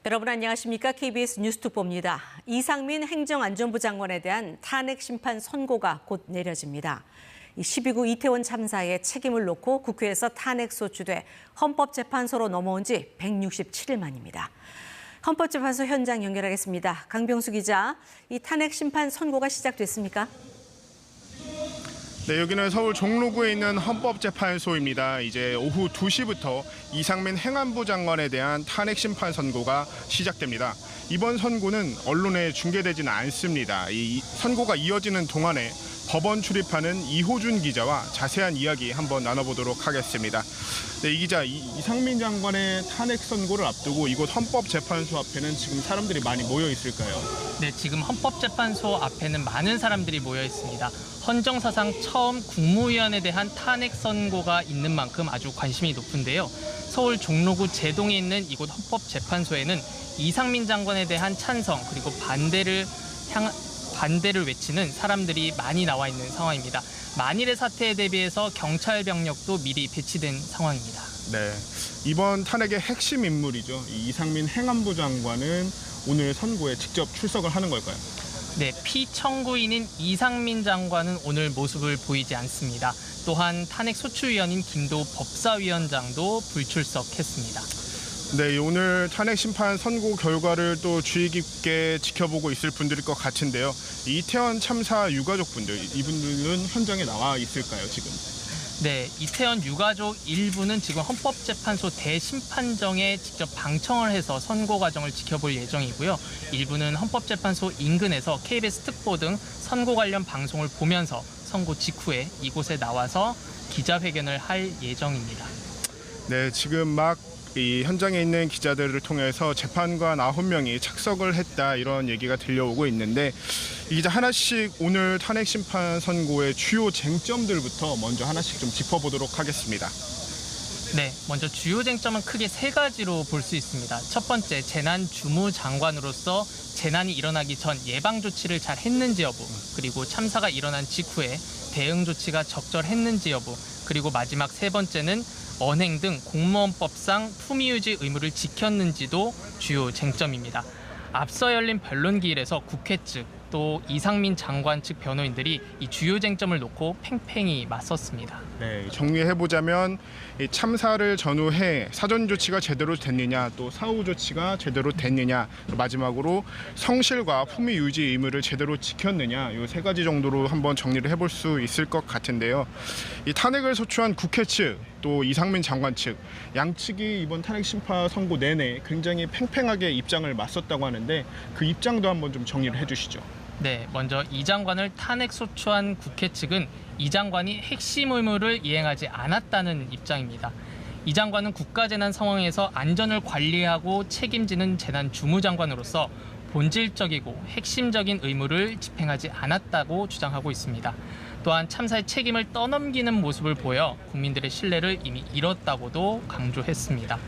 여러분 안녕하십니까? KBS 뉴스특보입니다. 이상민 행정안전부 장관에 대한 탄핵 심판 선고가 곧 내려집니다. 12구 이태원 참사의 책임을 놓고 국회에서 탄핵 소추돼 헌법재판소로 넘어온 지 167일 만입니다. 헌법재판소 현장 연결하겠습니다. 강병수 기자, 이 탄핵 심판 선고가 시작됐습니까? 네, 여기는 서울 종로구에 있는 헌법재판소입니다. 이제 오후 2시부터 이상민 행안부 장관에 대한 탄핵 심판 선고가 시작됩니다. 이번 선고는 언론에 중계되지는 않습니다. 이 선고가 이어지는 동안에 법원 출입하는 이호준 기자와 자세한 이야기 한번 나눠보도록 하겠습니다. 네, 이 기자, 이상민 장관의 탄핵 선고를 앞두고 이곳 헌법재판소 앞에는 지금 사람들이 많이 모여 있을까요? 네, 지금 헌법재판소 앞에는 많은 사람들이 모여 있습니다. 헌정사상 처음 국무위원에 대한 탄핵 선고가 있는 만큼 아주 관심이 높은데요. 서울 종로구 제동에 있는 이곳 헌법재판소에는 이상민 장관에 대한 찬성 그리고 반대를 외치는 사람들이 많이 나와 있는 상황입니다. 만일의 사태에 대비해서 경찰 병력도 미리 배치된 상황입니다. 네, 이번 탄핵의 핵심 인물이죠. 이상민 행안부 장관은 오늘 선고에 직접 출석을 하는 걸까요? 네, 피청구인인 이상민 장관은 오늘 모습을 보이지 않습니다. 또한 탄핵 소추위원인 김도 법사위원장도 불출석했습니다. 네, 오늘 탄핵 심판 선고 결과를 또 주의 깊게 지켜보고 있을 분들일 것 같은데요. 이태원 참사 유가족분들, 이분들은 현장에 나와 있을까요, 지금? 네, 이태원 유가족 일부는 지금 헌법재판소 대심판정에 직접 방청을 해서 선고 과정을 지켜볼 예정이고요. 일부는 헌법재판소 인근에서 KBS 특보 등 선고 관련 방송을 보면서 선고 직후에 이곳에 나와서 기자회견을 할 예정입니다. 네, 지금 막 이 현장에 있는 기자들을 통해서 재판관 9명이 착석을 했다, 이런 얘기가 들려오고 있는데, 이 기자 하나씩 오늘 탄핵 심판 선고의 주요 쟁점들부터 먼저 하나씩 좀 짚어보도록 하겠습니다. 네, 먼저 주요 쟁점은 크게 세 가지로 볼 수 있습니다. 첫 번째, 재난주무장관으로서 재난이 일어나기 전 예방 조치를 잘 했는지 여부, 그리고 참사가 일어난 직후에 대응 조치가 적절했는지 여부, 그리고 마지막 세 번째는 언행 등 공무원법상 품위유지 의무를 지켰는지도 주요 쟁점입니다. 앞서 열린 변론기일에서 국회 측 또 이상민 장관 측 변호인들이 이 주요 쟁점을 놓고 팽팽히 맞섰습니다. 네, 정리해보자면 이 참사를 전후해 사전 조치가 제대로 됐느냐, 또 사후 조치가 제대로 됐느냐, 또 마지막으로 성실과 품위 유지 의무를 제대로 지켰느냐, 이 세 가지 정도로 한번 정리를 해볼 수 있을 것 같은데요. 이 탄핵을 소추한 국회 측, 또 이상민 장관 측, 양측이 이번 탄핵 심판 선고 내내 굉장히 팽팽하게 입장을 맞섰다고 하는데, 그 입장도 한번 좀 정리를 해주시죠. 네, 먼저 이 장관을 탄핵 소추한 국회 측은 이 장관이 핵심 의무를 이행하지 않았다는 입장입니다. 이 장관은 국가재난 상황에서 안전을 관리하고 책임지는 재난주무장관으로서 본질적이고 핵심적인 의무를 집행하지 않았다고 주장하고 있습니다. 또한 참사의 책임을 떠넘기는 모습을 보여 국민들의 신뢰를 이미 잃었다고도 강조했습니다.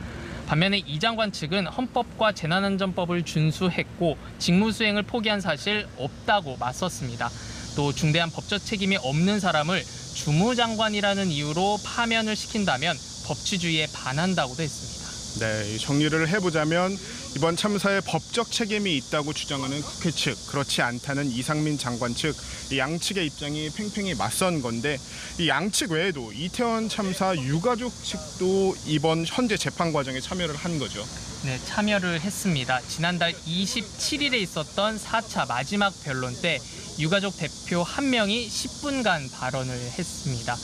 반면에 이 장관 측은 헌법과 재난안전법을 준수했고 직무 수행을 포기한 사실 없다고 맞섰습니다. 또 중대한 법적 책임이 없는 사람을 주무장관이라는 이유로 파면을 시킨다면 법치주의에 반한다고도 했습니다. 네, 정리를 해보자면 이번 참사에 법적 책임이 있다고 주장하는 국회 측, 그렇지 않다는 이상민 장관 측, 이 양측의 입장이 팽팽히 맞선 건데, 이 양측 외에도 이태원 참사 유가족 측도 이번 현재 재판 과정에 참여를 한 거죠. 네, 참여를 했습니다. 지난달 27일에 있었던 4차 마지막 변론 때 유가족 대표 1명이 10분간 발언을 했습니다.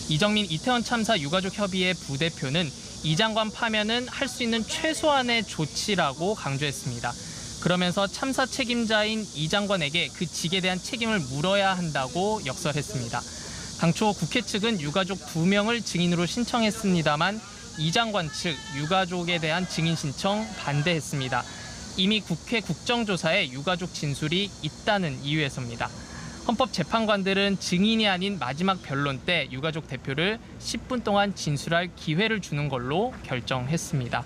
이정민 이태원 참사 유가족 협의회 부대표는 이 장관 파면은 할 수 있는 최소한의 조치라고 강조했습니다. 그러면서 참사 책임자인 이 장관에게 그 직에 대한 책임을 물어야 한다고 역설했습니다. 당초 국회 측은 유가족 2명을 증인으로 신청했습니다만 이 장관 측 유가족에 대한 증인 신청 반대했습니다. 이미 국회 국정조사에 유가족 진술이 있다는 이유에서입니다. 헌법재판관들은 증인이 아닌 마지막 변론 때 유가족 대표를 10분 동안 진술할 기회를 주는 걸로 결정했습니다.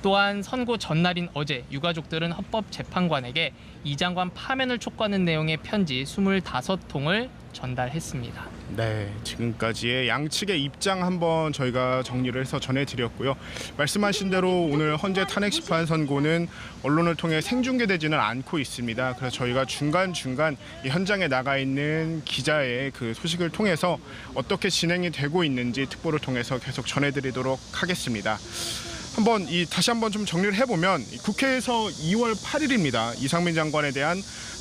또한 선고 전날인 어제 유가족들은 헌법재판관에게 이 장관 파면을 촉구하는 내용의 편지 25통을 전달했습니다. 네, 지금까지의 양측의 입장 한번 저희가 정리를 해서 전해드렸고요. 말씀하신 대로 오늘 헌재 탄핵 심판 선고는 언론을 통해 생중계되지는 않고 있습니다. 그래서 저희가 중간중간 이 현장에 나가 있는 기자의 그 소식을 통해서 어떻게 진행이 되고 있는지 특보를 통해서 계속 전해드리도록 하겠습니다. 다시 한번 좀 정리를 해보면 국회에서 2월 8일입니다. 이상민 장관에 대한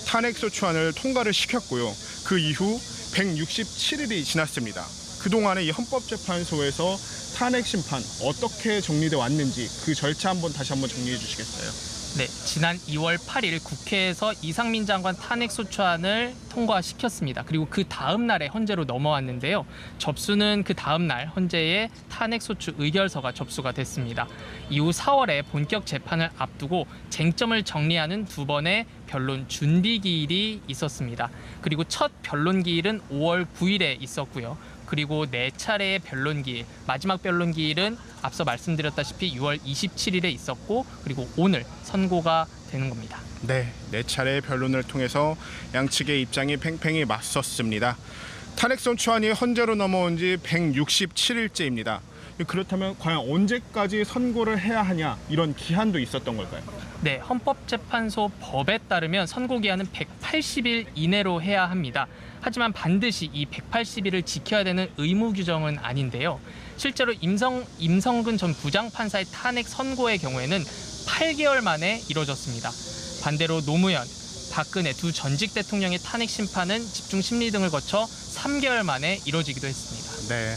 탄핵소추안을 통과를 시켰고요. 그 이후 167일이 지났습니다. 그동안에 이 헌법재판소에서 탄핵 심판 어떻게 정리돼 왔는지 그 절차 다시 한번 정리해 주시겠어요? 네, 지난 2월 8일 국회에서 이상민 장관 탄핵소추안을 통과시켰습니다. 그리고 그 다음 날에 헌재로 넘어왔는데요. 접수는 그 다음 날 헌재에 탄핵소추 의결서가 접수가 됐습니다. 이후 4월에 본격 재판을 앞두고 쟁점을 정리하는 두 번의 변론 준비 기일이 있었습니다. 그리고 첫 변론 기일은 5월 9일에 있었고요. 그리고 4차례의 변론 기일, 마지막 변론 기일은 앞서 말씀드렸다시피 6월 27일에 있었고 그리고 오늘 선고가 되는 겁니다. 네, 4차례의 변론을 통해서 양측의 입장이 팽팽히 맞섰습니다. 탄핵소추안이 헌재로 넘어온 지 167일째입니다. 그렇다면 과연 언제까지 선고를 해야 하냐 이런 기한도 있었던 걸까요? 네, 헌법재판소 법에 따르면 선고 기한은 180일 이내로 해야 합니다. 하지만 반드시 이 180일을 지켜야 되는 의무 규정은 아닌데요. 실제로 임성근 전 부장판사의 탄핵 선고의 경우에는 8개월 만에 이뤄졌습니다. 반대로 노무현, 박근혜 두 전직 대통령의 탄핵 심판은 집중 심리 등을 거쳐 3개월 만에 이뤄지기도 했습니다. 네.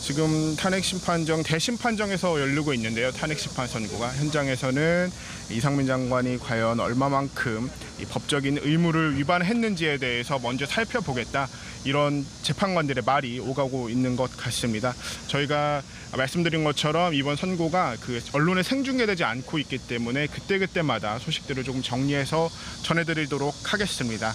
지금 탄핵심판정 대심판정에서 열리고 있는데요. 탄핵심판 선고가 현장에서는 이상민 장관이 과연 얼마만큼 이 법적인 의무를 위반했는지에 대해서 먼저 살펴보겠다. 이런 재판관들의 말이 오가고 있는 것 같습니다. 저희가 말씀드린 것처럼 이번 선고가 그 언론에 생중계되지 않고 있기 때문에 그때그때마다 소식들을 조금 정리해서 전해드리도록 하겠습니다.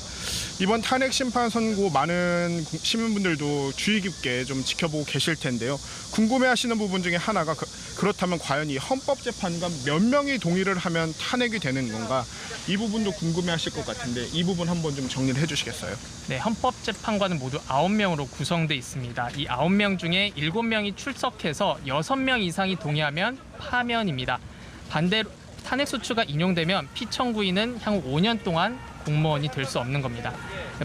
이번 탄핵 심판 선고 많은 시민분들도 주의 깊게 좀 지켜보고 계실 텐데요. 궁금해하시는 부분 중에 하나가 그렇다면 과연 이 헌법재판관 몇 명이 동의를 하면 탄핵이 되는 건가? 이 부분도 궁금해하실 것 같은데 이 부분 한번 좀 정리를 해주시겠어요? 네, 헌법재판관은 모두 9명으로 구성돼 있습니다. 이 9명 중에 7명이 출석해서 6명 이상이 동의하면 파면입니다. 반대로 탄핵소추가 인용되면 피청구인은 향후 5년 동안 공무원이 될 수 없는 겁니다.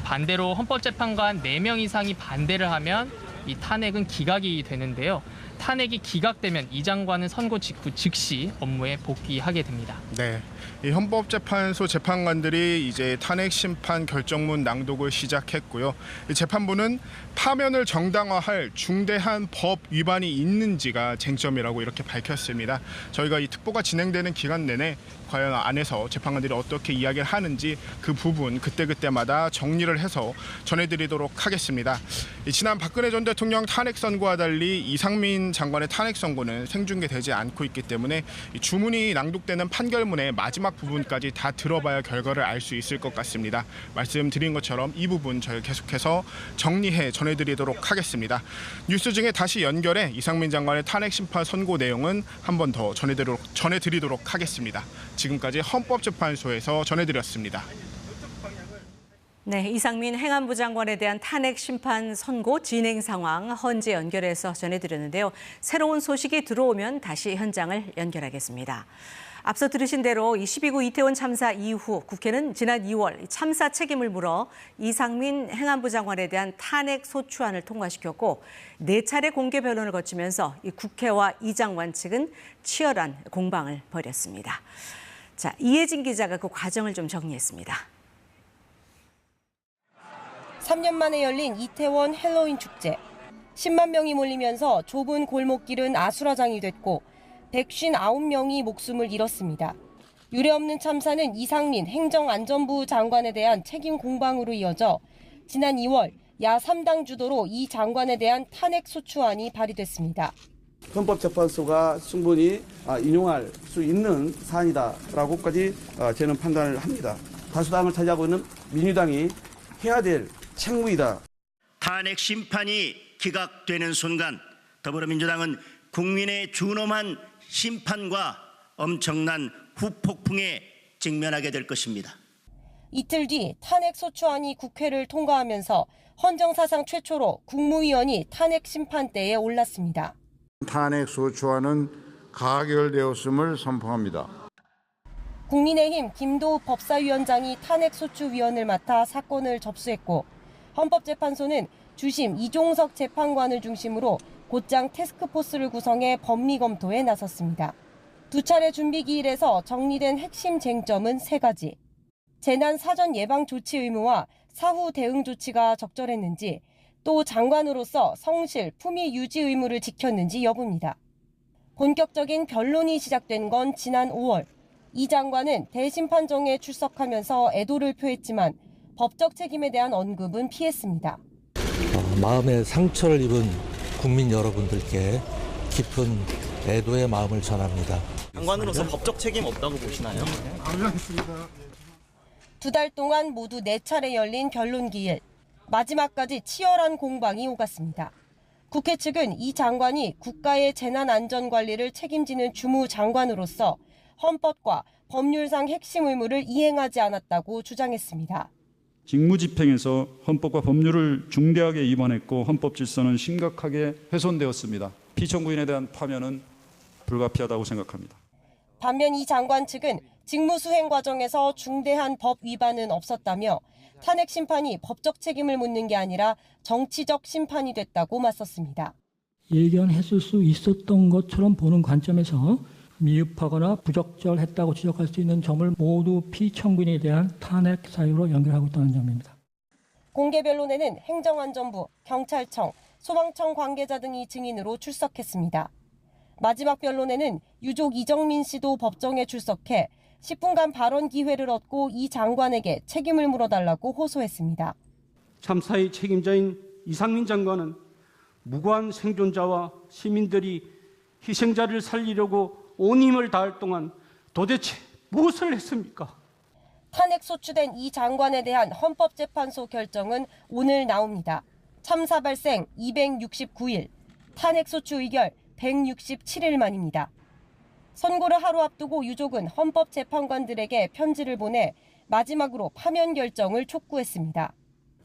반대로 헌법재판관 4명 이상이 반대를 하면 이 탄핵은 기각이 되는데요. 탄핵이 기각되면 이 장관은 선고 직후 즉시 업무에 복귀하게 됩니다. 네, 이 헌법재판소 재판관들이 이제 탄핵 심판 결정문 낭독을 시작했고요. 이 재판부는 파면을 정당화할 중대한 법 위반이 있는지가 쟁점이라고 이렇게 밝혔습니다. 저희가 이 특보가 진행되는 기간 내내 과연 안에서 재판관들이 어떻게 이야기를 하는지 그 부분 그때그때마다 정리를 해서 전해드리도록 하겠습니다. 지난 박근혜 전 대통령 탄핵 선고와 달리 이상민 장관의 탄핵 선고는 생중계되지 않고 있기 때문에 주문이 낭독되는 판결문의 마지막 부분까지 다 들어봐야 결과를 알 수 있을 것 같습니다. 말씀드린 것처럼 이 부분 저희 계속해서 정리해 전해드리도록 하겠습니다. 뉴스 중에 다시 연결해 이상민 장관의 탄핵 심판 선고 내용은 한 번 더 전해드리도록 하겠습니다. 지금까지 헌법재판소에서 전해드렸습니다. 네, 이상민 행안부 장관에 대한 탄핵 심판 선고 진행 상황 헌재 연결해서 전해드렸는데요. 새로운 소식이 들어오면 다시 현장을 연결하겠습니다. 앞서 들으신 대로 12구 이태원 참사 이후 국회는 지난 2월 참사 책임을 물어 이상민 행안부 장관에 대한 탄핵 소추안을 통과시켰고 4차례 공개 변론을 거치면서 이 국회와 이 장관 측은 치열한 공방을 벌였습니다. 자, 이혜진 기자가 그 과정을 좀 정리했습니다. 3년 만에 열린 이태원 헬로윈 축제. 10만 명이 몰리면서 좁은 골목길은 아수라장이 됐고 159명이 목숨을 잃었습니다. 유례없는 참사는 이상민 행정안전부 장관에 대한 책임 공방으로 이어져 지난 2월 야 3당 주도로 이 장관에 대한 탄핵 소추안이 발의됐습니다. 헌법재판소가 충분히 인용할 수 있는 사안이다라고까지 저는 판단을 합니다. 다수당을 차지하고 있는 민주당이 해야 될 책무이다. 탄핵 심판이 기각되는 순간 더불어민주당은 국민의 준엄한 심판과 엄청난 후폭풍에 직면하게 될 것입니다. 이틀 뒤 탄핵소추안이 국회를 통과하면서 헌정사상 최초로 국무위원이 탄핵 심판대에 올랐습니다. 탄핵소추안은 가결되었음을 선포합니다. 국민의힘 김도우 법사위원장이 탄핵소추위원을 맡아 사건을 접수했고 헌법재판소는 주심 이종석 재판관을 중심으로 곧장 태스크포스를 구성해 법리 검토에 나섰습니다. 두 차례 준비기일에서 정리된 핵심 쟁점은 3가지. 재난 사전 예방 조치 의무와 사후 대응 조치가 적절했는지, 또 장관으로서 성실, 품위 유지 의무를 지켰는지 여부입니다. 본격적인 변론이 시작된 건 지난 5월. 이 장관은 대심판정에 출석하면서 애도를 표했지만 법적 책임에 대한 언급은 피했습니다. 마음의 상처를 입은 국민 여러분들께 깊은 애도의 마음을 전합니다. 장관으로서 법적 책임 없다고 보시나요? 두 달 동안 모두 4차례 열린 변론기일. 마지막까지 치열한 공방이 오갔습니다. 국회 측은 이 장관이 국가의 재난안전관리를 책임지는 주무장관으로서 헌법과 법률상 핵심 의무를 이행하지 않았다고 주장했습니다. 직무집행에서 헌법과 법률을 중대하게 위반했고 헌법 질서는 심각하게 훼손되었습니다. 피청구인에 대한 파면은 불가피하다고 생각합니다. 반면 이 장관 측은 직무 수행 과정에서 중대한 법 위반은 없었다며 탄핵 심판이 법적 책임을 묻는 게 아니라 정치적 심판이 됐다고 맞섰습니다. 예견했을 수 있었던 것처럼 보는 관점에서 미흡하거나 부적절했다고 지적할 수 있는 점을 모두 피청구인에 대한 탄핵 사유로 연결하고 있다는 점입니다. 공개 변론에는 행정안전부, 경찰청, 소방청 관계자 등이 증인으로 출석했습니다. 마지막 변론에는 유족 이정민 씨도 법정에 출석해 10분간 발언 기회를 얻고 이 장관에게 책임을 물어달라고 호소했습니다. 참사의 책임자인 이상민 장관은 무고한 생존자와 시민들이 희생자를 살리려고 온 힘을 다할 동안 도대체 무엇을 했습니까? 탄핵 소추된 이 장관에 대한 헌법재판소 결정은 오늘 나옵니다. 참사 발생 269일, 탄핵 소추 의결 167일 만입니다. 선고를 하루 앞두고 유족은 헌법재판관들에게 편지를 보내 마지막으로 파면 결정을 촉구했습니다.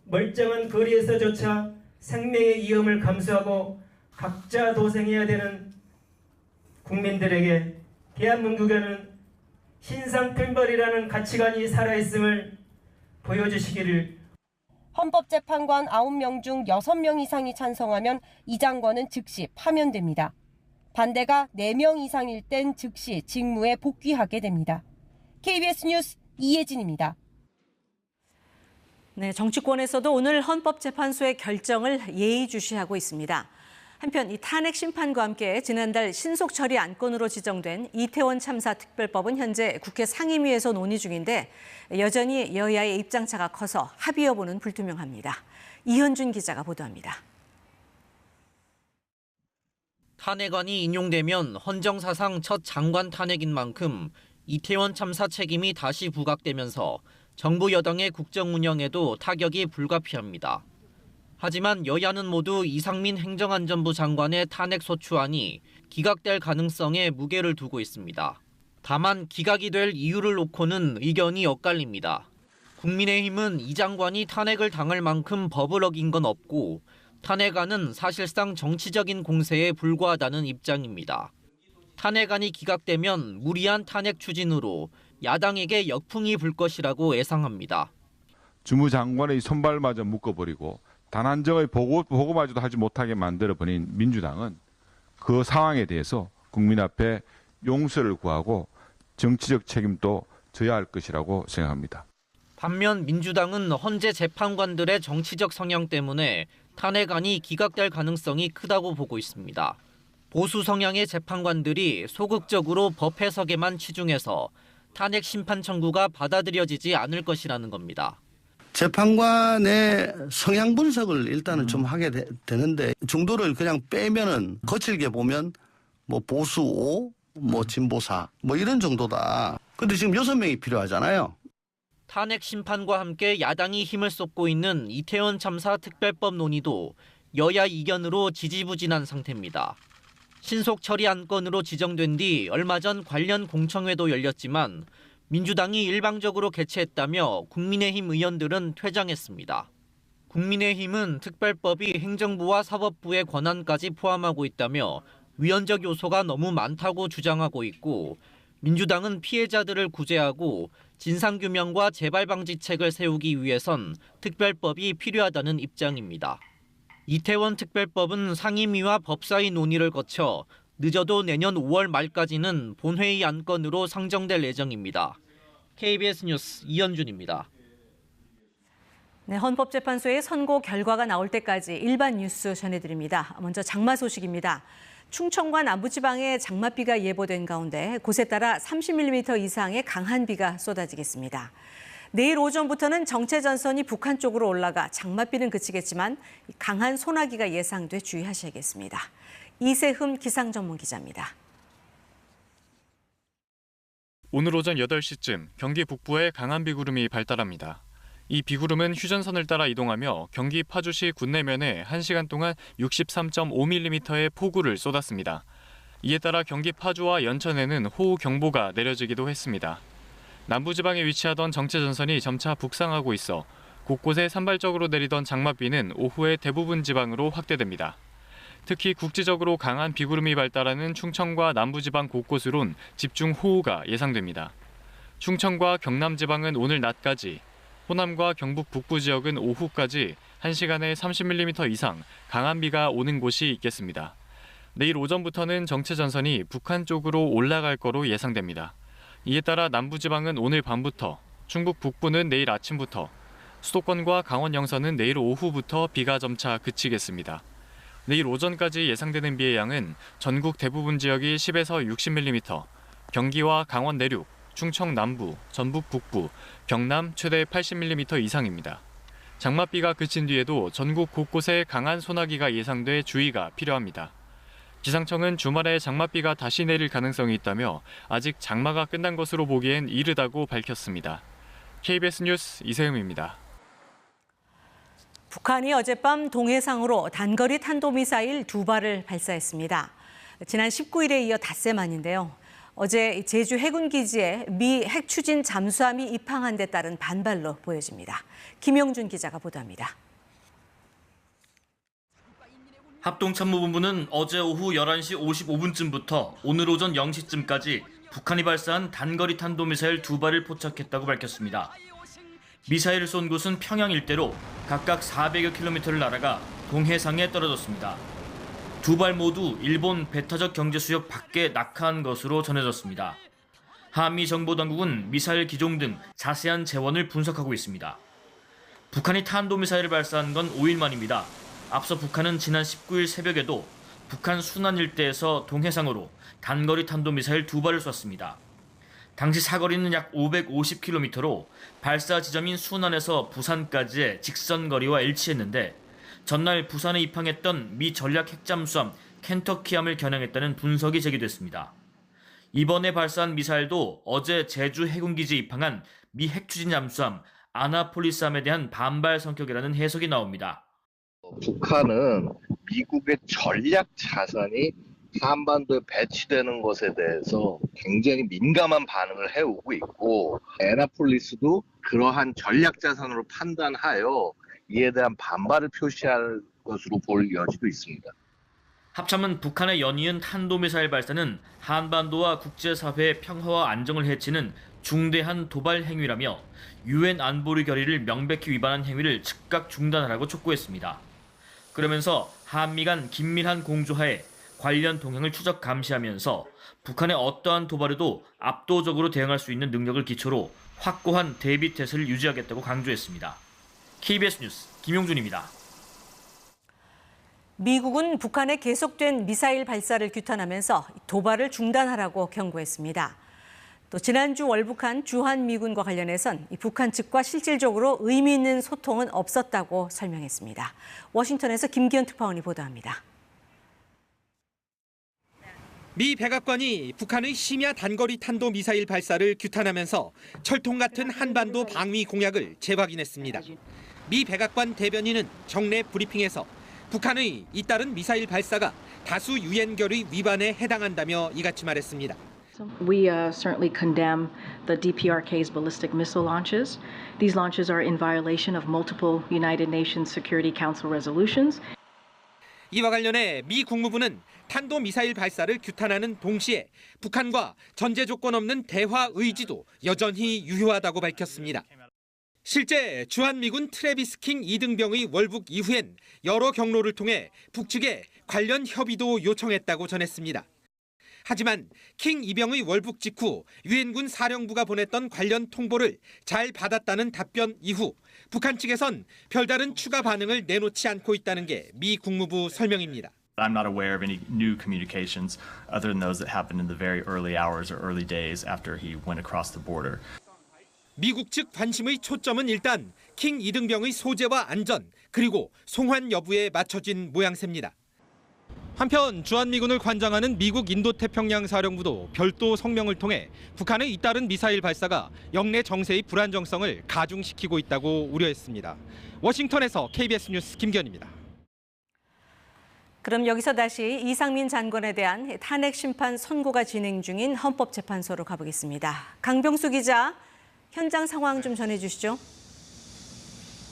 멀쩡한 거리에서조차 생명의 위험을 감수하고 각자 도생해야 되는 국민들에게 대한민국에는 신상평벌이라는 가치관이 살아있음을 보여주시기를. 헌법재판관 9명 중 6명 이상이 찬성하면 이 장관은 즉시 파면됩니다. 반대가 4명 이상일 땐 즉시 직무에 복귀하게 됩니다. KBS 뉴스 이혜진입니다. 네, 정치권에서도 오늘 헌법재판소의 결정을 예의주시하고 있습니다. 한편 이 탄핵 심판과 함께 지난달 신속 처리 안건으로 지정된 이태원 참사 특별법은 현재 국회 상임위에서 논의 중인데 여전히 여야의 입장차가 커서 합의 여부는 불투명합니다. 이현준 기자가 보도합니다. 탄핵안이 인용되면 헌정사상 첫 장관 탄핵인 만큼 이태원 참사 책임이 다시 부각되면서 정부 여당의 국정 운영에도 타격이 불가피합니다. 하지만 여야는 모두 이상민 행정안전부 장관의 탄핵소추안이 기각될 가능성에 무게를 두고 있습니다. 다만 기각이 될 이유를 놓고는 의견이 엇갈립니다. 국민의힘은 이 장관이 탄핵을 당할 만큼 법을 어긴 건 없고 탄핵안은 사실상 정치적인 공세에 불과하다는 입장입니다. 탄핵안이 기각되면 무리한 탄핵 추진으로 야당에게 역풍이 불 것이라고 예상합니다. 주무장관의 손발마저 묶어버리고 단 한 점의 보고마저도 하지 못하게 만들어버린 민주당은 그 상황에 대해서 국민 앞에 용서를 구하고 정치적 책임도 져야 할 것이라고 생각합니다. 반면 민주당은 헌재 재판관들의 정치적 성향 때문에 탄핵안이 기각될 가능성이 크다고 보고 있습니다. 보수 성향의 재판관들이 소극적으로 법 해석에만 치중해서 탄핵 심판 청구가 받아들여지지 않을 것이라는 겁니다. 재판관의 성향 분석을 일단은 좀 하게 되는데 중도를 그냥 빼면은 거칠게 보면 뭐 보수 5, 뭐 진보 4, 뭐 이런 정도다. 근데 지금 6명이 필요하잖아요. 탄핵 심판과 함께 야당이 힘을 쏟고 있는 이태원 참사 특별법 논의도 여야 이견으로 지지부진한 상태입니다. 신속 처리 안건으로 지정된 뒤 얼마 전 관련 공청회도 열렸지만 민주당이 일방적으로 개최했다며 국민의힘 의원들은 퇴장했습니다. 국민의힘은 특별법이 행정부와 사법부의 권한까지 포함하고 있다며 위헌적 요소가 너무 많다고 주장하고 있고, 민주당은 피해자들을 구제하고 진상규명과 재발방지책을 세우기 위해선 특별법이 필요하다는 입장입니다. 이태원 특별법은 상임위와 법사위 논의를 거쳐 늦어도 내년 5월 말까지는 본회의 안건으로 상정될 예정입니다. KBS 뉴스 이현준입니다. 네, 헌법재판소의 선고 결과가 나올 때까지 일반 뉴스 전해드립니다. 먼저 장마 소식입니다. 충청과 남부지방에 장맛비가 예보된 가운데 곳에 따라 30mm 이상의 강한 비가 쏟아지겠습니다. 내일 오전부터는 정체전선이 북한 쪽으로 올라가 장맛비는 그치겠지만 강한 소나기가 예상돼 주의하셔야겠습니다. 이세흠 기상전문기자입니다. 오늘 오전 8시쯤 경기 북부에 강한 비구름이 발달합니다. 이 비구름은 휴전선을 따라 이동하며 경기 파주시 군내면에 1시간 동안 63.5mm의 폭우를 쏟았습니다. 이에 따라 경기 파주와 연천에는 호우경보가 내려지기도 했습니다. 남부지방에 위치하던 정체전선이 점차 북상하고 있어 곳곳에 산발적으로 내리던 장맛비는 오후에 대부분 지방으로 확대됩니다. 특히 국지적으로 강한 비구름이 발달하는 충청과 남부지방 곳곳으론 집중호우가 예상됩니다. 충청과 경남지방은 오늘 낮까지, 호남과 경북 북부 지역은 오후까지 1시간에 30mm 이상 강한 비가 오는 곳이 있겠습니다. 내일 오전부터는 정체전선이 북한 쪽으로 올라갈 거로 예상됩니다. 이에 따라 남부지방은 오늘 밤부터, 충북 북부는 내일 아침부터, 수도권과 강원 영서는 내일 오후부터 비가 점차 그치겠습니다. 내일 오전까지 예상되는 비의 양은 전국 대부분 지역이 10에서 60mm, 경기와 강원 내륙, 충청 남부, 전북 북부, 경남 최대 80mm 이상입니다. 장맛비가 그친 뒤에도 전국 곳곳에 강한 소나기가 예상돼 주의가 필요합니다. 기상청은 주말에 장맛비가 다시 내릴 가능성이 있다며 아직 장마가 끝난 것으로 보기엔 이르다고 밝혔습니다. KBS 뉴스 이세흠입니다. 북한이 어젯밤 동해상으로 단거리 탄도미사일 2발을 발사했습니다. 지난 19일에 이어 닷새 만인데요. 어제 제주 해군기지에 미 핵추진 잠수함이 입항한 데 따른 반발로 보여집니다. 김영준 기자가 보도합니다. 합동참모본부는 어제 오후 11시 55분쯤부터 오늘 오전 0시쯤까지 북한이 발사한 단거리 탄도미사일 2발을 포착했다고 밝혔습니다. 미사일을 쏜 곳은 평양 일대로 각각 400여 킬로미터를 날아가 동해상에 떨어졌습니다. 2발 모두 일본 배타적 경제수역 밖에 낙하한 것으로 전해졌습니다. 한미 정보당국은 미사일 기종 등 자세한 재원을 분석하고 있습니다. 북한이 탄도미사일을 발사한 건 5일 만입니다. 앞서 북한은 지난 19일 새벽에도 북한 순안 일대에서 동해상으로 단거리 탄도미사일 2발을 쐈습니다. 당시 사거리는 약 550km로 발사 지점인 순안에서 부산까지의 직선거리와 일치했는데 전날 부산에 입항했던 미 전략 핵잠수함 켄터키함을 겨냥했다는 분석이 제기됐습니다. 이번에 발사한 미사일도 어제 제주 해군기지에 입항한 미 핵추진 잠수함 아나폴리스함에 대한 반발 성격이라는 해석이 나옵니다. 북한은 미국의 전략 자산이 한반도에 배치되는 것에 대해서 굉장히 민감한 반응을 해오고 있고, 애나폴리스도 그러한 전략 자산으로 판단하여 이에 대한 반발을 표시할 것으로 볼 여지도 있습니다. 합참은 북한의 연이은 탄도미사일 발사는 한반도와 국제사회의 평화와 안정을 해치는 중대한 도발 행위라며 유엔 안보리 결의를 명백히 위반한 행위를 즉각 중단하라고 촉구했습니다. 그러면서 한미 간 긴밀한 공조하에 관련 동향을 추적 감시하면서 북한의 어떠한 도발에도 압도적으로 대응할 수 있는 능력을 기초로 확고한 대비 태세를 유지하겠다고 강조했습니다. KBS 뉴스 김용준입니다. 미국은 북한의 계속된 미사일 발사를 규탄하면서 도발을 중단하라고 경고했습니다. 또 지난주 월북한 주한미군과 관련해선 북한 측과 실질적으로 의미 있는 소통은 없었다고 설명했습니다. 워싱턴에서 김기현 특파원이 보도합니다. 미 백악관이 북한의 심야 단거리 탄도미사일 발사를 규탄하면서 철통 같은 한반도 방위 공약을 재확인했습니다. 미 백악관 대변인은 정례 브리핑에서 북한의 잇따른 미사일 발사가 다수 유엔결의 위반에 해당한다며 이같이 말했습니다. We certainly condemn the DPRK's ballistic missile launches. These launches are in violation of multiple United Nations Security Council resolutions. 이와 관련해 미 국무부는 탄도미사일 발사를 규탄하는 동시에 북한과 전제 조건 없는 대화 의지도 여전히 유효하다고 밝혔습니다. 실제 주한미군 트래비스 킹 2등병의 월북 이후엔 여러 경로를 통해 북측에 관련 협의도 요청했다고 전했습니다. 하지만 킹 2병의 월북 직후 유엔군 사령부가 보냈던 관련 통보를 잘 받았다는 답변 이후 북한 측에선 별다른 추가 반응을 내놓지 않고 있다는 게 미 국무부 설명입니다. I'm not aware of any new communications other than those that happened in the very early hours or early days after he went across the border. 미국 측 관심의 초점은 일단 킹 2등병의 소재와 안전 그리고 송환 여부에 맞춰진 모양새입니다. 한편 주한미군을 관장하는 미국 인도태평양 사령부도 별도 성명을 통해 북한의 잇따른 미사일 발사가 영내 정세의 불안정성을 가중시키고 있다고 우려했습니다. 워싱턴에서 KBS 뉴스 김기현입니다. 그럼 여기서 다시 이상민 장관에 대한 탄핵 심판 선고가 진행 중인 헌법재판소로 가보겠습니다. 강병수 기자, 현장 상황 좀 전해주시죠.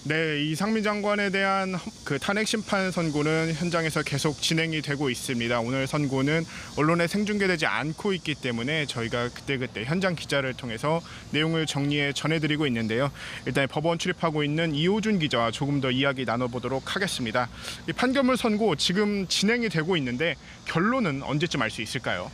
네, 이상민 장관에 대한 그 탄핵 심판 선고는 현장에서 계속 진행이 되고 있습니다. 오늘 선고는 언론에 생중계되지 않고 있기 때문에 저희가 그때그때 현장 기자를 통해서 내용을 정리해 전해드리고 있는데요. 일단 법원 출입하고 있는 이호준 기자와 조금 더 이야기 나눠보도록 하겠습니다. 이 판결문 선고 지금 진행이 되고 있는데 결론은 언제쯤 알 수 있을까요?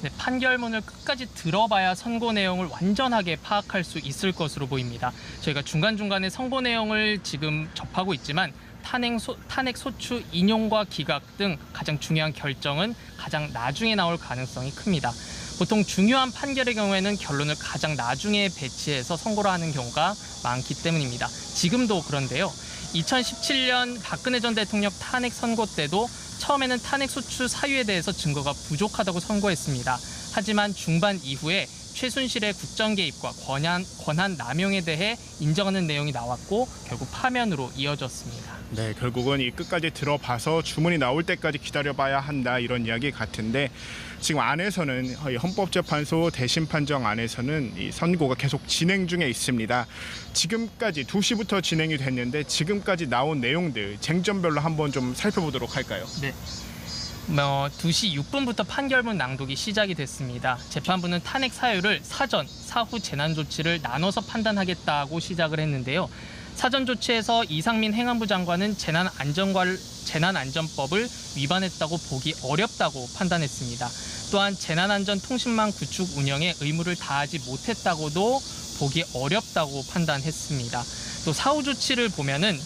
네, 판결문을 끝까지 들어봐야 선고 내용을 완전하게 파악할 수 있을 것으로 보입니다. 저희가 중간중간에 선고 내용을 지금 접하고 있지만 탄핵 소추 인용과 기각 등 가장 중요한 결정은 가장 나중에 나올 가능성이 큽니다. 보통 중요한 판결의 경우에는 결론을 가장 나중에 배치해서 선고를 하는 경우가 많기 때문입니다. 지금도 그런데요. 2017년 박근혜 전 대통령 탄핵 선고 때도 처음에는 탄핵 소추 사유에 대해서 증거가 부족하다고 선고했습니다. 하지만 중반 이후에 최순실의 국정 개입과 권한 남용에 대해 인정하는 내용이 나왔고 결국 파면으로 이어졌습니다. 네, 결국은 이 끝까지 들어봐서 주문이 나올 때까지 기다려봐야 한다 이런 이야기 같은데 지금 안에서는 헌법재판소 대심판정 안에서는 이 선고가 계속 진행 중에 있습니다. 지금까지 2시부터 진행이 됐는데 지금까지 나온 내용들 쟁점별로 한번 좀 살펴보도록 할까요? 네. 2시 6분부터 판결문 낭독이 시작이 됐습니다. 재판부는 탄핵 사유를 사전, 사후 재난 조치를 나눠서 판단하겠다고 시작을 했는데요. 사전 조치에서 이상민 행안부 장관은 재난안전법을 위반했다고 보기 어렵다고 판단했습니다. 또한 재난안전통신망 구축 운영에 의무를 다하지 못했다고도 보기 어렵다고 판단했습니다. 또 사후 조치를 보면은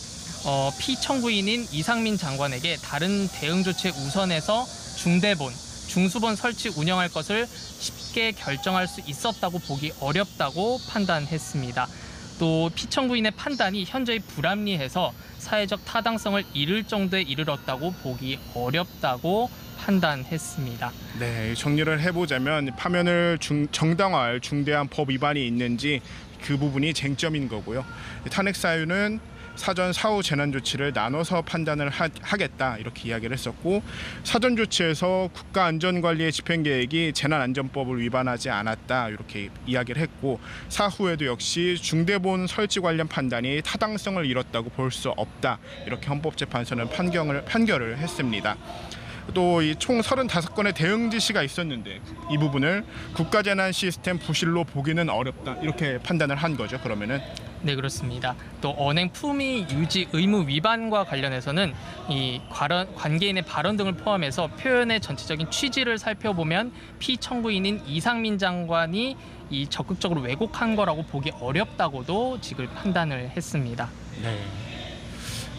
피청구인인 이상민 장관에게 다른 대응 조치에 우선해서 중대본, 중수본 설치 운영할 것을 쉽게 결정할 수 있었다고 보기 어렵다고 판단했습니다. 또 피청구인의 판단이 현저히 불합리해서 사회적 타당성을 잃을 정도에 이르렀다고 보기 어렵다고 판단했습니다. 네, 정리를 해보자면 파면을 정당화할 중대한 법 위반이 있는지 그 부분이 쟁점인 거고요. 탄핵 사유는 사전 사후 재난 조치를 나눠서 판단을 하겠다 이렇게 이야기를 했었고 사전 조치에서 국가안전관리의 집행계획이 재난안전법을 위반하지 않았다 이렇게 이야기를 했고 사후에도 역시 중대본 설치 관련 판단이 타당성을 잃었다고 볼 수 없다 이렇게 헌법재판소는 판결을 했습니다. 또 이 총 35건의 대응 지시가 있었는데 이 부분을 국가재난 시스템 부실로 보기는 어렵다 이렇게 판단을 한 거죠. 그러면은 네, 그렇습니다. 또 언행 품위 유지 의무 위반과 관련해서는 이 관계인의 발언 등을 포함해서 표현의 전체적인 취지를 살펴보면 피청구인인 이상민 장관이 이 적극적으로 왜곡한 거라고 보기 어렵다고도 지금 판단을 했습니다. 네.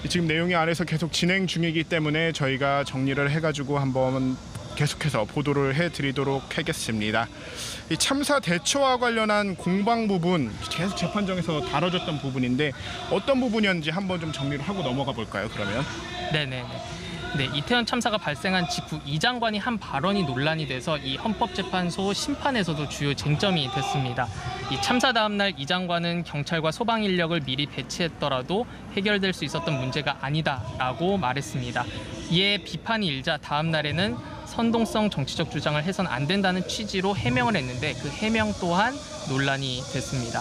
지금 내용이 안에서 계속 진행 중이기 때문에 저희가 정리를 해가지고 한번 계속해서 보도를 해드리도록 하겠습니다. 이 참사 대처와 관련한 공방 부분 계속 재판정에서 다뤄졌던 부분인데 어떤 부분이었는지 한번 좀 정리를 하고 넘어가 볼까요? 그러면 네네. 네, 이태원 참사가 발생한 직후 이 장관이 한 발언이 논란이 돼서 이 헌법재판소 심판에서도 주요 쟁점이 됐습니다. 이 참사 다음 날 이 장관은 경찰과 소방 인력을 미리 배치했더라도 해결될 수 있었던 문제가 아니다라고 말했습니다. 이에 비판이 일자 다음 날에는 선동성 정치적 주장을 해선 안 된다는 취지로 해명을 했는데 그 해명 또한 논란이 됐습니다.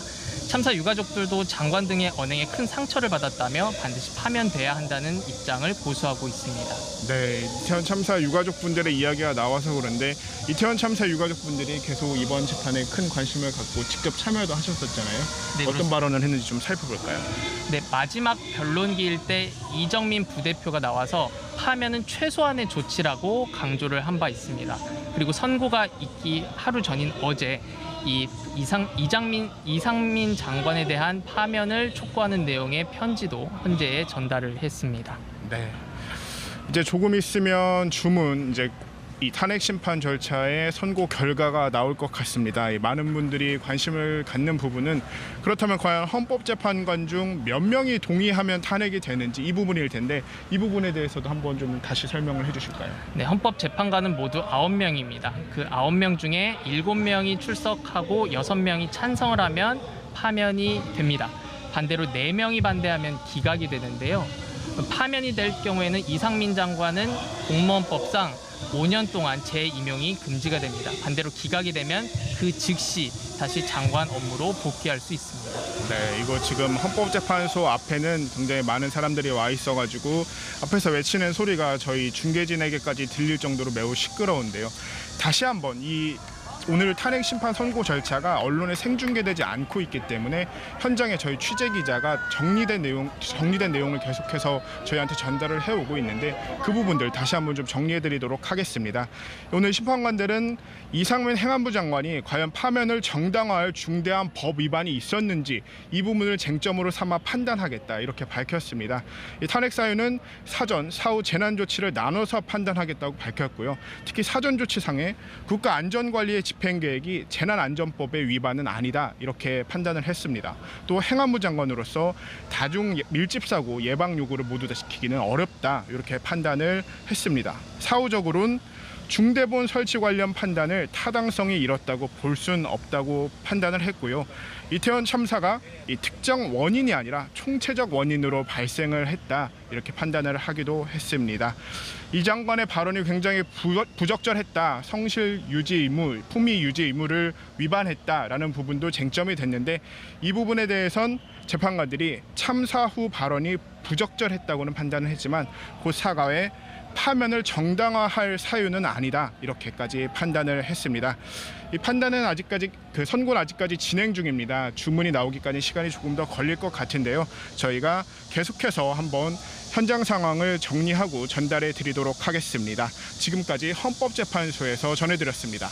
참사 유가족들도 장관 등의 언행에 큰 상처를 받았다며 반드시 파면돼야 한다는 입장을 고수하고 있습니다. 네, 이태원 참사 유가족분들의 이야기가 나와서 그런데 이태원 참사 유가족분들이 계속 이번 재판에 큰 관심을 갖고 직접 참여도 하셨었잖아요. 네, 어떤 발언을 했는지 좀 살펴볼까요? 네, 마지막 변론기일 때 이정민 부대표가 나와서 파면은 최소한의 조치라고 강조를 한 바 있습니다. 그리고 선고가 있기 하루 전인 어제 이상민 장관에 대한 파면을 촉구하는 내용의 편지도 헌재에 전달을 했습니다. 네. 이제 조금 있으면 주문 이제 이 탄핵 심판 절차의 선고 결과가 나올 것 같습니다. 많은 분들이 관심을 갖는 부분은 그렇다면 과연 헌법재판관 중 몇 명이 동의하면 탄핵이 되는지 이 부분일 텐데 이 부분에 대해서도 한번 좀 다시 설명을 해주실까요? 네, 헌법재판관은 모두 9명입니다. 그 9명 중에 7명이 출석하고 6명이 찬성을 하면 파면이 됩니다. 반대로 4명이 반대하면 기각이 되는데요. 파면이 될 경우에는 이상민 장관은 공무원법상 5년 동안 재임용이 금지가 됩니다. 반대로 기각이 되면 그 즉시 다시 장관 업무로 복귀할 수 있습니다. 네, 이거 지금 헌법재판소 앞에는 굉장히 많은 사람들이 와 있어가지고 앞에서 외치는 소리가 저희 중계진에게까지 들릴 정도로 매우 시끄러운데요. 다시 한번 오늘 탄핵 심판 선고 절차가 언론에 생중계되지 않고 있기 때문에 현장에 저희 취재 기자가 정리된 내용을 계속해서 저희한테 전달을 해오고 있는데 그 부분들 다시 한번 좀 정리해드리도록 하겠습니다. 오늘 심판관들은 이상민 행안부 장관이 과연 파면을 정당화할 중대한 법 위반이 있었는지 이 부분을 쟁점으로 삼아 판단하겠다 이렇게 밝혔습니다. 이 탄핵 사유는 사전, 사후 재난 조치를 나눠서 판단하겠다고 밝혔고요. 특히 사전 조치상에 국가안전관리의 집행계획이 재난안전법의 위반은 아니다 이렇게 판단을 했습니다. 또 행안부 장관으로서 다중 밀집사고 예방 요구를 모두 다 시키기는 어렵다 이렇게 판단을 했습니다. 사후적으로는 중대본 설치 관련 판단을 타당성이 이뤘다고 볼 수는 없다고 판단을 했고요. 이태원 참사가 이 특정 원인이 아니라 총체적 원인으로 발생을 했다 이렇게 판단을 하기도 했습니다. 이 장관의 발언이 굉장히 부적절했다. 성실 유지 의무, 품위 유지 의무를 위반했다라는 부분도 쟁점이 됐는데 이 부분에 대해선 재판관들이 참사 후 발언이 부적절했다고는 판단을 했지만 곧 사과에 파면을 정당화할 사유는 아니다 이렇게까지 판단을 했습니다. 이 판단은 아직까지 선고는 아직까지 진행 중입니다. 주문이 나오기까지 시간이 조금 더 걸릴 것 같은데요. 저희가 계속해서 한번 현장 상황을 정리하고 전달해 드리도록 하겠습니다. 지금까지 헌법재판소에서 전해드렸습니다.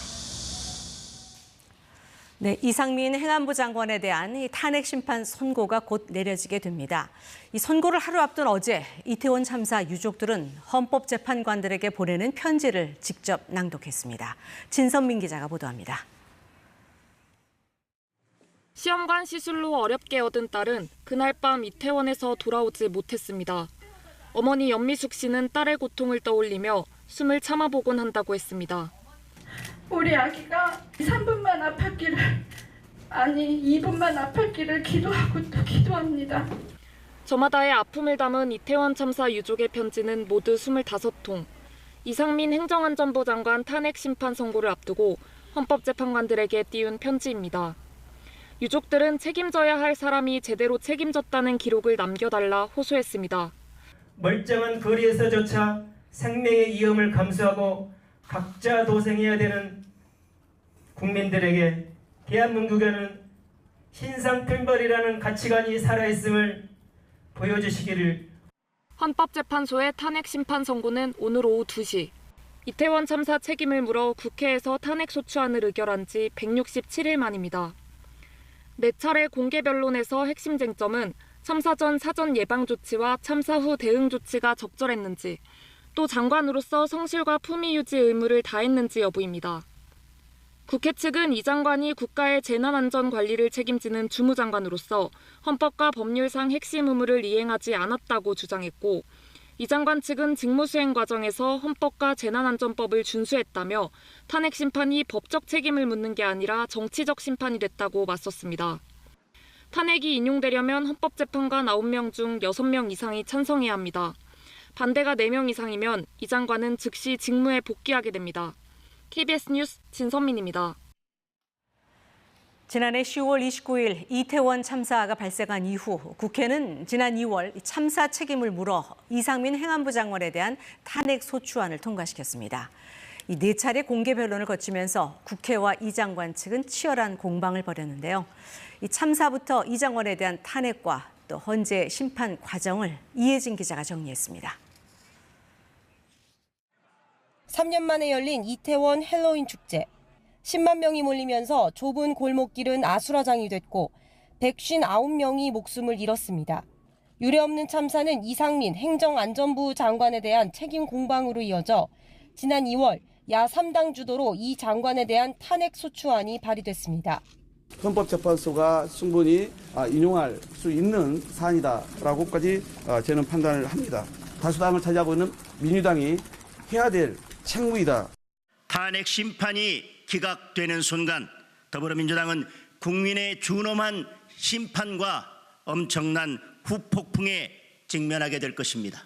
네, 이상민 행안부 장관에 대한 이 탄핵 심판 선고가 곧 내려지게 됩니다. 이 선고를 하루 앞둔 어제 이태원 참사 유족들은 헌법재판관들에게 보내는 편지를 직접 낭독했습니다. 진선민 기자가 보도합니다. 시험관 시술로 어렵게 얻은 딸은 그날 밤 이태원에서 돌아오지 못했습니다. 어머니 연미숙 씨는 딸의 고통을 떠올리며 숨을 참아보곤 한다고 했습니다. 우리 아기가 3분만 아팠기를, 아니 2분만 아팠기를 기도하고 또 기도합니다. 저마다의 아픔을 담은 이태원 참사 유족의 편지는 모두 25통. 이상민 행정안전부 장관 탄핵 심판 선고를 앞두고 헌법재판관들에게 띄운 편지입니다. 유족들은 책임져야 할 사람이 제대로 책임졌다는 기록을 남겨달라 호소했습니다. 멀쩡한 거리에서조차 생명의 위험을 감수하고 각자 도생해야 되는 국민들에게 대한민국에는 신상평벌이라는 가치관이 살아있음을 보여주시기를. 헌법재판소의 탄핵 심판 선고는 오늘 오후 2시. 이태원 참사 책임을 물어 국회에서 탄핵 소추안을 의결한 지 167일 만입니다. 4차례 공개 변론에서 핵심 쟁점은 참사 전 사전 예방 조치와 참사 후 대응 조치가 적절했는지, 또 장관으로서 성실과 품위 유지 의무를 다했는지 여부입니다. 국회 측은 이 장관이 국가의 재난안전 관리를 책임지는 주무장관으로서 헌법과 법률상 핵심 의무를 이행하지 않았다고 주장했고, 이 장관 측은 직무수행 과정에서 헌법과 재난안전법을 준수했다며 탄핵 심판이 법적 책임을 묻는 게 아니라 정치적 심판이 됐다고 맞섰습니다. 탄핵이 인용되려면 헌법재판관 9명 중 6명 이상이 찬성해야 합니다. 반대가 4명 이상이면 이 장관은 즉시 직무에 복귀하게 됩니다. KBS 뉴스 진선민입니다. 지난해 10월 29일 이태원 참사가 발생한 이후 국회는 지난 2월 참사 책임을 물어 이상민 행안부 장관에 대한 탄핵 소추안을 통과시켰습니다. 이 4차례 공개 변론을 거치면서 국회와 이 장관 측은 치열한 공방을 벌였는데요. 이 참사부터 이 장관에 대한 탄핵과 또 헌재 심판 과정을 이혜진 기자가 정리했습니다. 3년 만에 열린 이태원 헬로윈 축제. 10만 명이 몰리면서 좁은 골목길은 아수라장이 됐고 159명이 목숨을 잃었습니다. 유례없는 참사는 이상민 행정안전부 장관에 대한 책임 공방으로 이어져 지난 2월 야 3당 주도로 이 장관에 대한 탄핵 소추안이 발의됐습니다. 헌법재판소가 충분히 인용할 수 있는 사안이다라고까지 저는 판단을 합니다. 다수당을 차지하고 있는 민주당이 해야 될 책무이다. 탄핵 심판이 기각되는 순간 더불어민주당은 국민의 준엄한 심판과 엄청난 후폭풍에 직면하게 될 것입니다.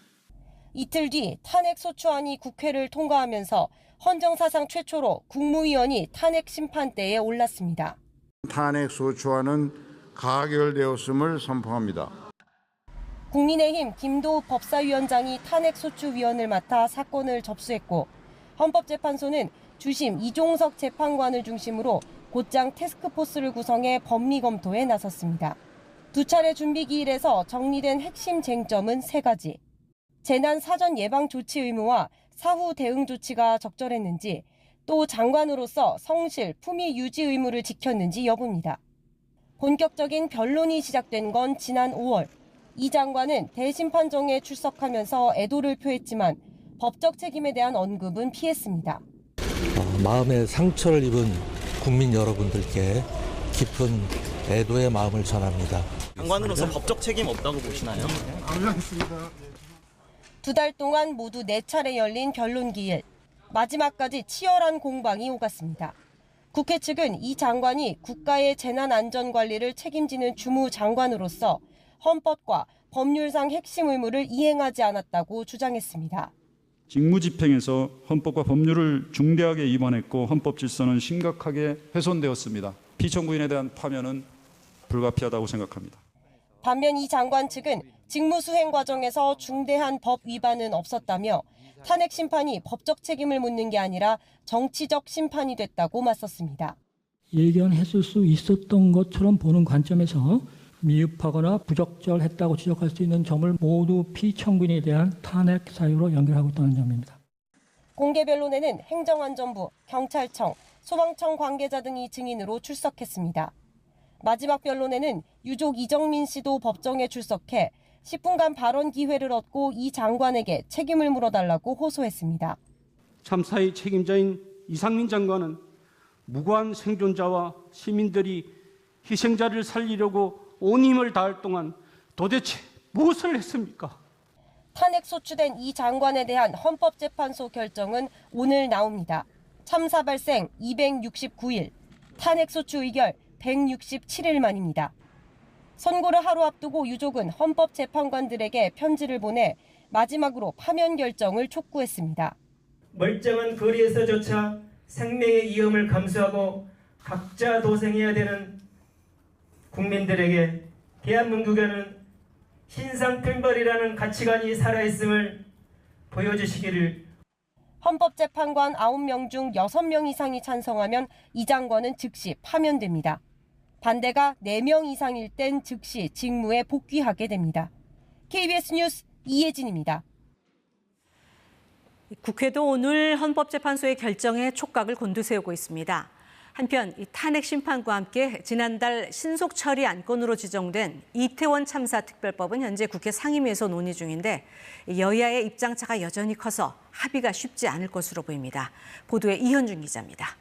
이틀 뒤 탄핵 소추안이 국회를 통과하면서 헌정사상 최초로 국무위원이 탄핵 심판대에 올랐습니다. 탄핵 소추안은 가결되었음을 선포합니다. 국민의힘 김도읍 법사위원장이 탄핵소추위원을 맡아 사건을 접수했고 헌법재판소는 주심 이종석 재판관을 중심으로 곧장 태스크포스를 구성해 법리 검토에 나섰습니다. 2차례 준비기일에서 정리된 핵심 쟁점은 3가지. 재난 사전 예방 조치 의무와 사후 대응 조치가 적절했는지, 또 장관으로서 성실, 품위 유지 의무를 지켰는지 여부입니다. 본격적인 변론이 시작된 건 지난 5월. 이 장관은 대심판정에 출석하면서 애도를 표했지만 법적 책임에 대한 언급은 피했습니다. 마음의 상처를 입은 국민 여러분들께 깊은 애도의 마음을 전합니다. 장관으로서 법적 책임 없다고 보시나요? 2달 동안 모두 4차례 열린 변론 기일. 마지막까지 치열한 공방이 오갔습니다. 국회 측은 이 장관이 국가의 재난안전관리를 책임지는 주무장관으로서 헌법과 법률상 핵심 의무를 이행하지 않았다고 주장했습니다. 직무집행에서 헌법과 법률을 중대하게 위반했고 헌법 질서는 심각하게 훼손되었습니다. 피청구인에 대한 파면은 불가피하다고 생각합니다. 반면 이 장관 측은 직무수행 과정에서 중대한 법 위반은 없었다며 탄핵 심판이 법적 책임을 묻는 게 아니라 정치적 심판이 됐다고 맞섰습니다. 예견했을 수 있었던 것처럼 보는 관점에서 미흡하거나 부적절했다고 지적할 수 있는 점을 모두 피청구인에 대한 탄핵 사유로 연결하고 있다는 점입니다. 공개 변론에는 행정안전부, 경찰청, 소방청 관계자 등이 증인으로 출석했습니다. 마지막 변론에는 유족 이정민 씨도 법정에 출석해 10분간 발언 기회를 얻고 이 장관에게 책임을 물어달라고 호소했습니다. 참사의 책임자인 이상민 장관은 무고한 생존자와 시민들이 희생자를 살리려고 온 힘을 다할 동안 도대체 무엇을 했습니까? 탄핵 소추된 이 장관에 대한 헌법재판소 결정은 오늘 나옵니다. 참사 발생 269일, 탄핵 소추 의결 167일 만입니다. 선고를 하루 앞두고 유족은 헌법재판관들에게 편지를 보내 마지막으로 파면 결정을 촉구했습니다. 멀쩡한 거리에서조차 생명의 위험을 감수하고 각자 도생해야 되는 국민들에게 대한민국에는 신상평벌이라는 가치관이 살아있음을 보여주시기를. 헌법재판관 9명 중 6명 이상이 찬성하면 이 장관은 즉시 파면됩니다. 반대가 4명 이상일 땐 즉시 직무에 복귀하게 됩니다. KBS 뉴스 이혜진입니다. 국회도 오늘 헌법재판소의 결정에 촉각을 곤두세우고 있습니다. 한편 이 탄핵 심판과 함께 지난달 신속 처리 안건으로 지정된 이태원 참사 특별법은 현재 국회 상임위에서 논의 중인데 여야의 입장차가 여전히 커서 합의가 쉽지 않을 것으로 보입니다. 보도에 이현준 기자입니다.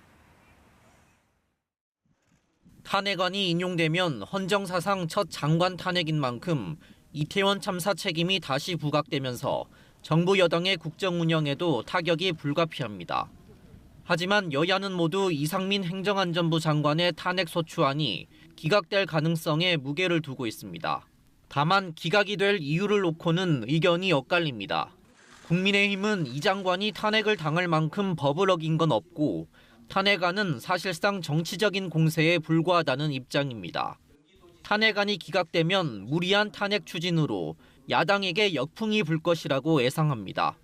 탄핵안이 인용되면 헌정사상 첫 장관 탄핵인 만큼 이태원 참사 책임이 다시 부각되면서 정부 여당의 국정 운영에도 타격이 불가피합니다. 하지만 여야는 모두 이상민 행정안전부 장관의 탄핵 소추안이 기각될 가능성에 무게를 두고 있습니다. 다만 기각이 될 이유를 놓고는 의견이 엇갈립니다. 국민의힘은 이 장관이 탄핵을 당할 만큼 법을 어긴 건 없고 탄핵안은 사실상 정치적인 공세에 불과하다는 입장입니다. 탄핵안이 기각되면 무리한 탄핵 추진으로 야당에게 역풍이 불 것이라고 예상합니다.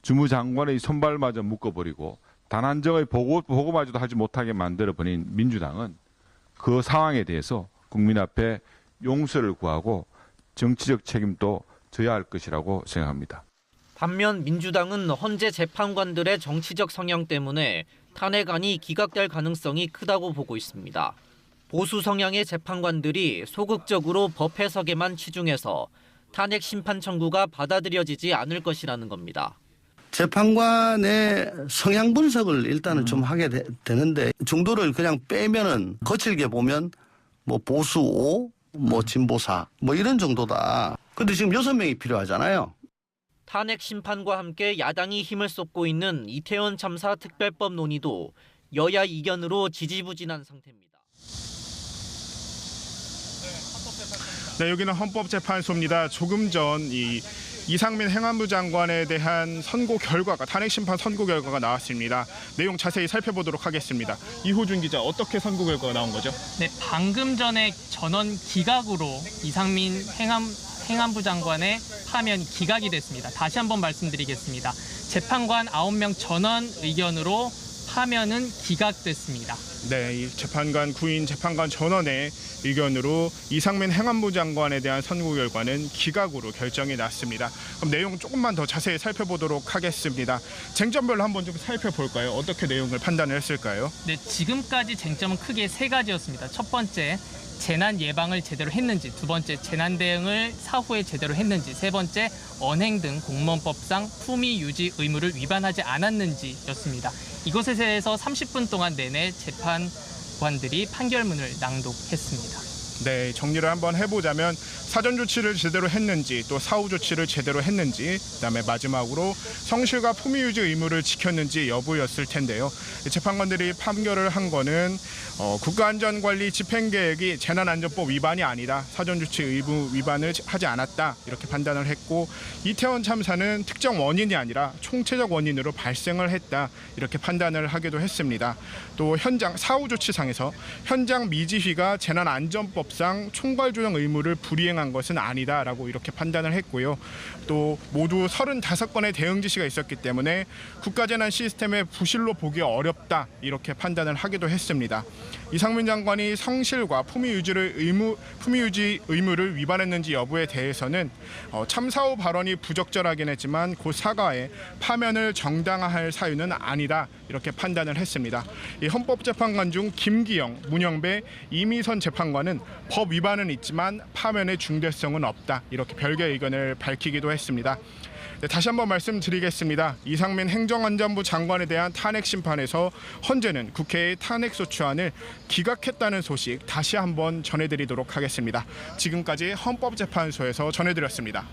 주무장관의 손발마저 묶어버리고 단 한 점의 보고마저도 하지 못하게 만들어버린 민주당은 그 상황에 대해서 국민 앞에 용서를 구하고 정치적 책임도 져야 할 것이라고 생각합니다. 반면 민주당은 헌재 재판관들의 정치적 성향 때문에 탄핵안이 기각될 가능성이 크다고 보고 있습니다. 보수 성향의 재판관들이 소극적으로 법 해석에만 치중해서 탄핵 심판 청구가 받아들여지지 않을 것이라는 겁니다. 재판관의 성향 분석을 일단은 좀 하게 되는데 정도를 그냥 빼면은 거칠게 보면 뭐 보수 5, 뭐 진보 4, 뭐 이런 정도다. 근데 지금 6명이 필요하잖아요. 탄핵 심판과 함께 야당이 힘을 쏟고 있는 이태원 참사 특별법 논의도 여야 이견으로 지지부진한 상태입니다. 네, 여기는 헌법재판소입니다. 조금 전 이상민 행안부 장관에 대한 선고 결과가 탄핵 심판 선고 결과가 나왔습니다. 내용 자세히 살펴보도록 하겠습니다. 이호준 기자, 어떻게 선고 결과가 나온 거죠? 네, 방금 전에 전원 기각으로 이상민 행안부 장관의 파면 기각이 됐습니다. 다시 한번 말씀드리겠습니다. 재판관 9명 전원 의견으로 파면은 기각됐습니다. 네, 이 재판관 9인 재판관 전원의 의견으로 이상민 행안부 장관에 대한 선고 결과는 기각으로 결정이 났습니다. 그럼 내용 조금만 더 자세히 살펴보도록 하겠습니다. 쟁점별로 한번 좀 살펴볼까요? 어떻게 내용을 판단을 했을까요? 네, 지금까지 쟁점은 크게 3가지였습니다. 첫 번째, 재난 예방을 제대로 했는지, 두 번째, 재난 대응을 사후에 제대로 했는지, 세 번째, 언행 등 공무원법상 품위 유지 의무를 위반하지 않았는지였습니다. 이것에 대해서 30분 동안 내내 재판관들이 판결문을 낭독했습니다. 네, 정리를 한번 해보자면 사전 조치를 제대로 했는지, 또 사후 조치를 제대로 했는지, 그다음에 마지막으로 성실과 품위 유지 의무를 지켰는지 여부였을 텐데요. 재판관들이 판결을 한 거는 국가안전관리 집행계획이 재난안전법 위반이 아니다, 사전 조치 의무 위반을 하지 않았다, 이렇게 판단을 했고, 이태원 참사는 특정 원인이 아니라 총체적 원인으로 발생을 했다, 이렇게 판단을 하기도 했습니다. 또 현장 사후 조치상에서 현장 미지휘가 재난안전법상 총괄 조정 의무를 불이행한 것은 아니다라고 이렇게 판단을 했고요. 또 모두 35건의 대응 지시가 있었기 때문에 국가재난 시스템의 부실로 보기 어렵다, 이렇게 판단을 하기도 했습니다. 이상민 장관이 성실과 품위 유지 의무를 위반했는지 여부에 대해서는 참사 후 발언이 부적절하긴 했지만 그 사과에 파면을 정당화할 사유는 아니다, 이렇게 판단을 했습니다. 이 헌법재판관 중 김기영, 문영배, 이미선 재판관은 법 위반은 있지만 파면의 중대성은 없다, 이렇게 별개의 의견을 밝히기도 했습니다. 네, 다시 한번 말씀드리겠습니다. 이상민 행정안전부 장관에 대한 탄핵 심판에서 헌재는 국회의 탄핵소추안을 기각했다는 소식 다시 한번 전해드리도록 하겠습니다. 지금까지 헌법재판소에서 전해드렸습니다.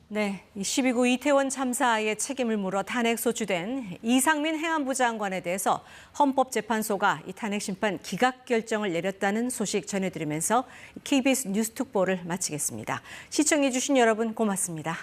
네, 12구 이태원 참사의 책임을 물어 탄핵 소추된 이상민 행안부 장관에 대해서 헌법재판소가 이 탄핵 심판 기각 결정을 내렸다는 소식 전해드리면서 KBS 뉴스 특보를 마치겠습니다. 시청해주신 여러분 고맙습니다.